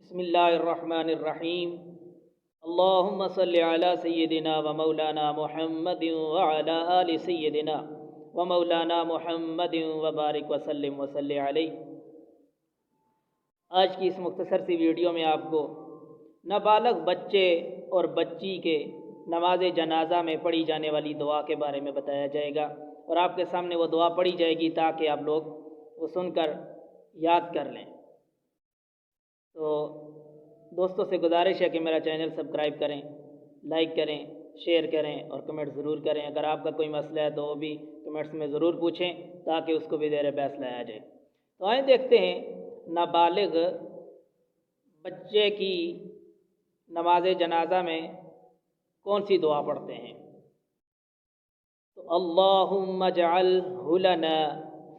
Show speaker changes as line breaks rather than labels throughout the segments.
بسم اللہ الرحمن الرحیم اللہم صلی علی سیدنا و مولانا محمد وعلی آل سیدنا و مولانا محمد وبارک وسلم وصلی علیہ۔ آج کی اس مختصر سی ویڈیو میں آپ کو نابالغ بچے اور بچی کے نماز جنازہ میں پڑھی جانے والی دعا کے بارے میں بتایا جائے گا، اور آپ کے سامنے وہ دعا پڑھی جائے گی تاکہ آپ لوگ وہ سن کر یاد کر لیں۔ تو دوستوں سے گزارش ہے کہ میرا چینل سبسکرائب کریں، لائک کریں، شیئر کریں اور کمنٹ ضرور کریں۔ اگر آپ کا کوئی مسئلہ ہے تو وہ بھی کمنٹس میں ضرور پوچھیں تاکہ اس کو بھی زیر بحث لایا جائے۔ تو آئیں دیکھتے ہیں نابالغ بچے کی نماز جنازہ میں کون سی دعا پڑھتے ہیں۔ تو اللہم اجعلہ لنا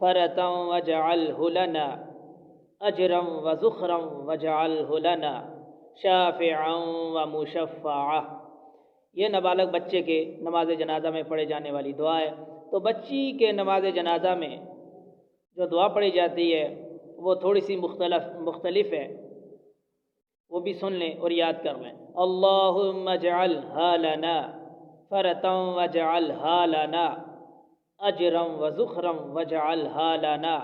فرطا واجعلہ لنا اجرا وذخرا واجعلہ لنا شافعا ومشفعا۔ یہ نابالغ بچے کے نماز جنازہ میں پڑھے جانے والی دعا ہے۔ تو بچی کے نماز جنازہ میں جو دعا پڑھی جاتی ہے وہ تھوڑی سی مختلف ہے، وہ بھی سن لیں اور یاد کر لیں۔ اللہم اجعلہا لنا فرطا واجعلہا لنا اجرا وذخرا واجعلہا لنا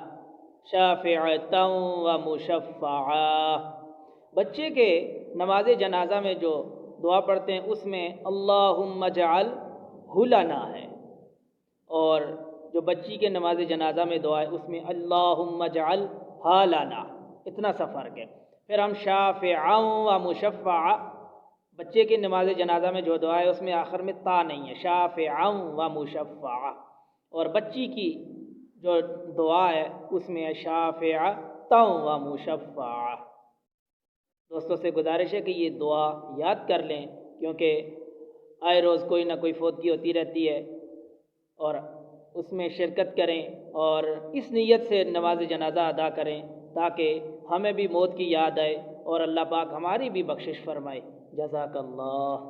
شافعتا ومشفعا۔ بچے کے نماز جنازہ میں جو دعا پڑھتے ہیں اس میں اللہم اجعلہ لنا ہے، اور جو بچی کے نماز جنازہ میں دعا ہے اس میں اللہم اجعلہا لنا، اتنا سا فرق ہے۔ پھر ہم شافعا ومشفعا، بچے کے نماز جنازہ میں جو دعا ہے اس میں آخر میں تا نہیں ہے، شافعا ومشفعا، اور بچی کی جو دعا ہے اس میں ہے شافعتا ومشفعا۔ دوستوں سے گزارش ہے کہ یہ دعا یاد کر لیں، کیونکہ آئے روز کوئی نہ کوئی فوتگی ہوتی رہتی ہے، اور اس میں شرکت کریں اور اس نیت سے نماز جنازہ ادا کریں تاکہ ہمیں بھی موت کی یاد آئے اور اللہ پاک ہماری بھی بخشش فرمائے۔ جزاک اللہ۔